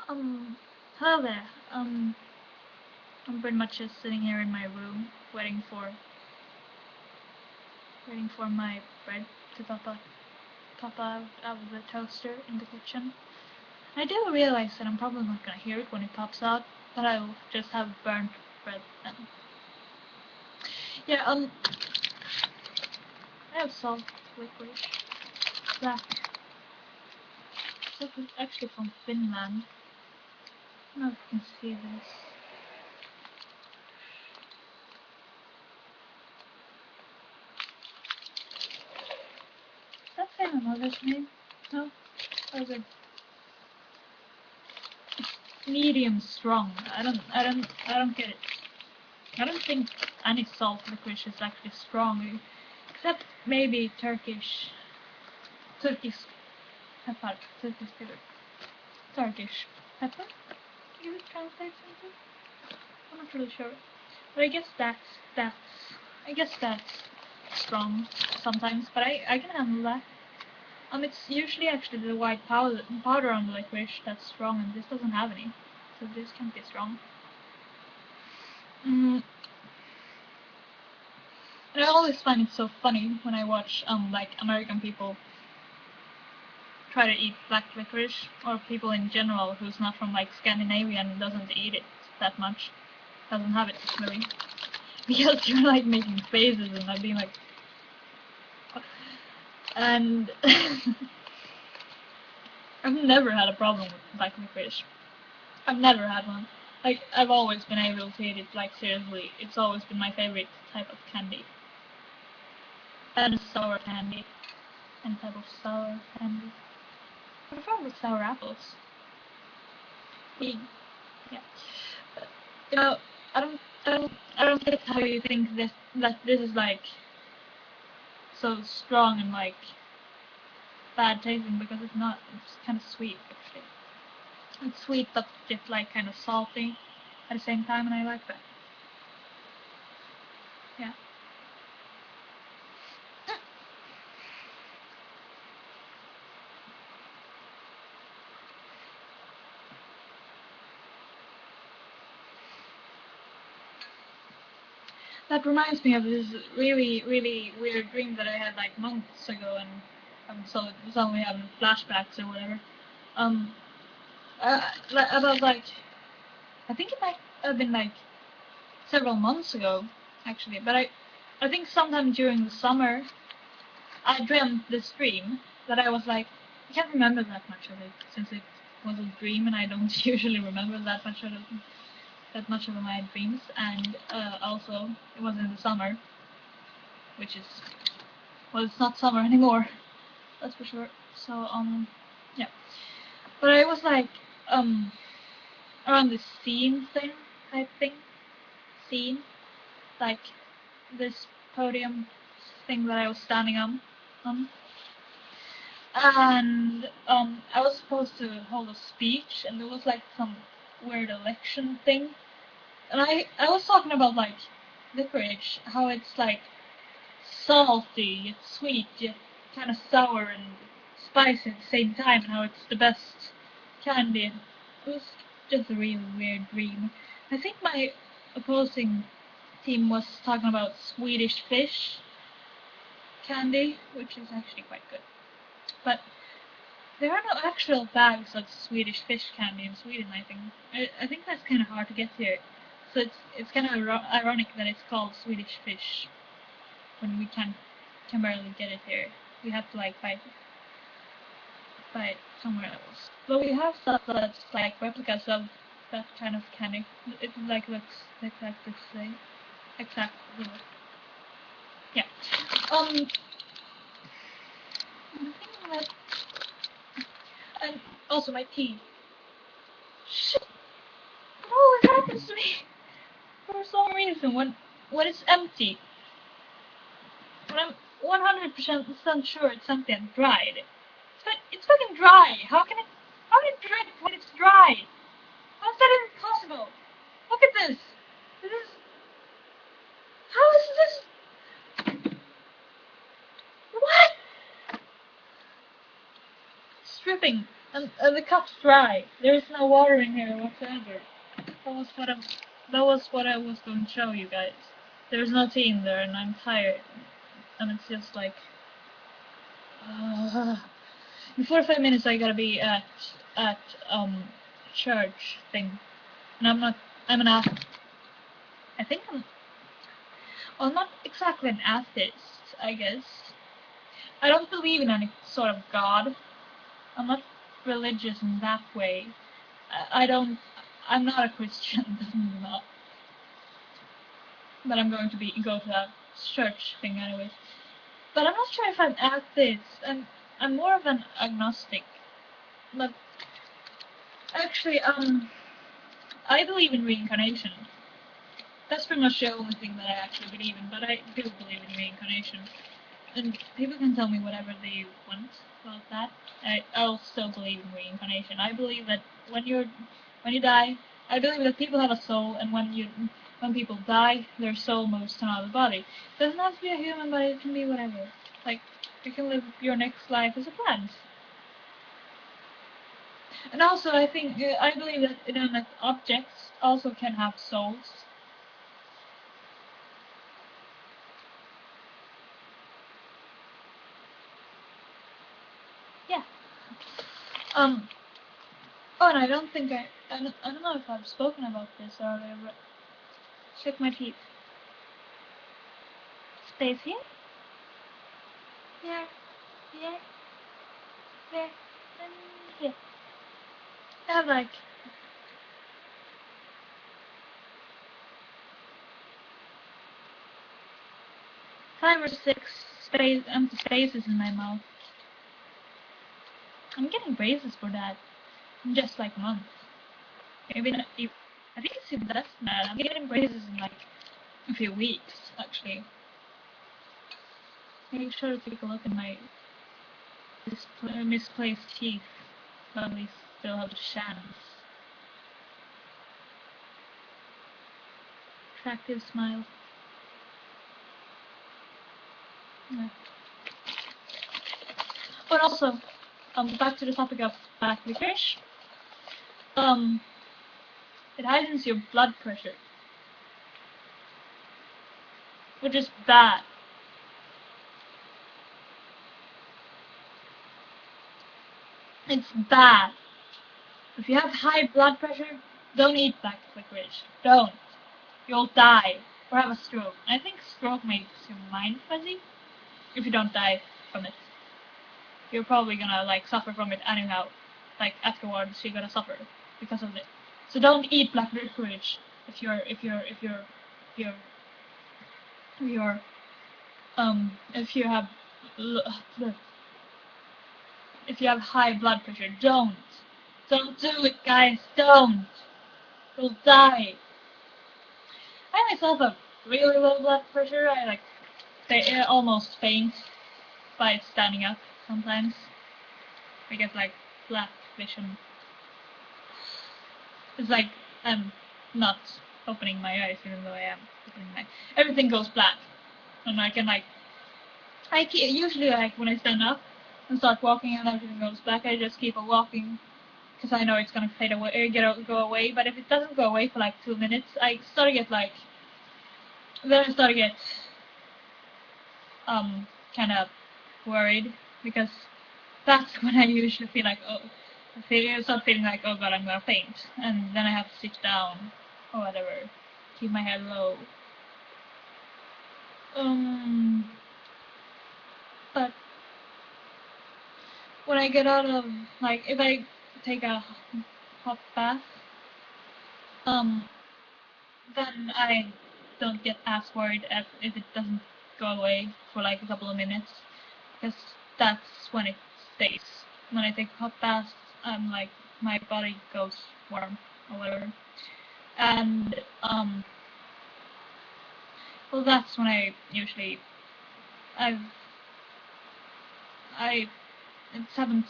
Um, Hello there. I'm pretty much just sitting here in my room, waiting for my bread to pop out of the toaster in the kitchen. I do realize that I'm probably not gonna hear it when it pops out, but I'll just have burnt bread then. Yeah, I have salt, licorice, black. This is actually from Finland. I don't know if you can see this. Is that say my mother's name? No? Okay. Medium strong. I don't get it. I don't think any salt licorice is actually strong, except maybe Turkish pepper, Turkish pepper. Can you translate something? I'm not really sure, but that's I guess that's strong sometimes, but I can handle that. It's usually actually the white powder on the licorice that's strong, and this doesn't have any, so this can't be strong. Mm, and I always find it so funny when I watch like American people try to eat black licorice, or people in general who's not from like Scandinavia and doesn't eat it that much, doesn't have it really, because you're like making faces and I'd be like, and I've never had a problem with black licorice. I've never had one. Like I've always been able to eat it. Like seriously, it's always been my favorite type of candy. And sour candy. And type of sour candy. I prefer with sour apples. Yeah. But, you know, I don't, I don't, I don't get how you think that this is like so strong and like bad tasting, because it's not. It's kind of sweet actually. It's sweet but just like kind of salty at the same time, and I like that. Yeah. That reminds me of this really, really weird dream that I had like months ago, and so suddenly having flashbacks or whatever. Um, about like, I think it might have been like several months ago, actually. But I think sometime during the summer, I dreamt this dream that I was like, I can't remember that much of it since it was a dream, and I don't usually remember that much of my dreams. And also, it was in the summer, which is, well, it's not summer anymore, that's for sure. So yeah. But I was like um around this scene thing type thing, scene, like this podium thing that I was standing on, and I was supposed to hold a speech, and there was like some weird election thing, and I was talking about like licorice, how it's like salty, yet sweet, yet kind of sour and spicy at the same time, and how it's the best candy. It was just a really weird dream. I think my opposing team was talking about Swedish fish candy, which is actually quite good. But there are no actual bags of Swedish fish candy in Sweden, I think. I think that's kind of hard to get here. So it's kind of ironic that it's called Swedish fish when we can barely get it here. We have to like buy it somewhere else. But we have stuff that's like replicas of that kind of candy. It like looks like this thing. Exactly. Yeah. I'm thinking that, and also my tea. Shit! It always happens to me for some reason when it's empty. When I'm 100% sure it's empty and dried. It's fucking dry. How can it drip when it's dry? How is that even possible? Look at this. This is how is this? What? It's dripping. And the cup's dry. There is no water in here whatsoever. That was what I that was what I was going to show you guys. There's no tea in there, and I'm tired, and it's just like. In 45 minutes I gotta be at church thing, and I'm not. I'm an atheist. I think I'm. Well, not exactly an atheist, I guess. I don't believe in any sort of God. I'm not religious in that way. I don't. I'm not a Christian. Not, but I'm going to go to that church thing anyways. But I'm not sure if I'm atheist. I'm more of an agnostic. But actually, I believe in reincarnation. That's pretty much the only thing that I actually believe in. But I do believe in reincarnation. And people can tell me whatever they want about that. I'll still believe in reincarnation. I believe that when you die, I believe that people have a soul, and when people die, their soul moves to another body. It doesn't have to be a human body. It can be whatever. Like you can live your next life as a plant. And also, I think I believe that inanimate objects also can have souls. Yeah. Um. Oh, and I don't think I don't know if I've spoken about this earlier, but check my teeth. Space here? Here, here, here, and here. I have like 5 or 6 empty spaces in my mouth. I'm getting braces for that in just like a month. Maybe not, I think it's even less than that. I'm getting braces in like a few weeks, actually. Make sure to take a look at my misplaced teeth. But at least still have a chance. Attractive smile. Yeah. But also, back to the topic of black licorice. Um, it heightens your blood pressure, which is bad. It's bad. If you have high blood pressure, don't eat black licorice. Don't. You'll die or have a stroke. I think stroke makes your mind fuzzy. If you don't die from it, you're probably gonna like suffer from it anyhow. Like afterwards, you're gonna suffer because of it. So don't eat black licorice if you have if you have high blood pressure. Don't do it, guys. Don't. You'll die. I myself have really low blood pressure. I like almost faint by standing up sometimes. I get like black vision. It's like I'm not opening my eyes even though I am opening my. Everything goes black, and I can like usually like when I stand up and start walking and everything goes black. I just keep on walking because I know it's gonna fade away, go away. But if it doesn't go away for like 2 minutes, I start to get like. Then I start to get kind of worried because that's when I usually feel like I start feeling like oh god I'm gonna faint, and then I have to sit down or whatever, keep my head low. Um, but when I get out of like if I take a hot bath, um, then I don't get as worried if it doesn't go away for like a couple of minutes, because that's when it stays. When I take a hot bath, I'm like my body goes warm or whatever, and well that's when I usually I've I it's happened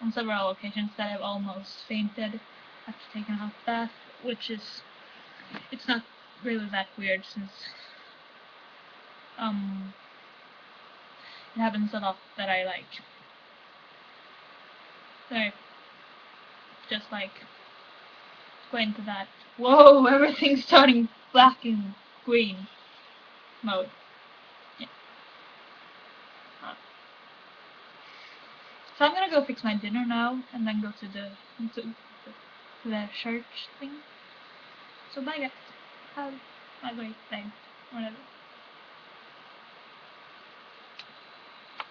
on several occasions that I've almost fainted after taking a hot bath, which is it's not really that weird since um it happens a lot that I like. Sorry, just like go into that, whoa, everything's turning black and green mode. Yeah. So I'm gonna go fix my dinner now, and then go to the church thing. So bye guys. Have a great day. Whatever.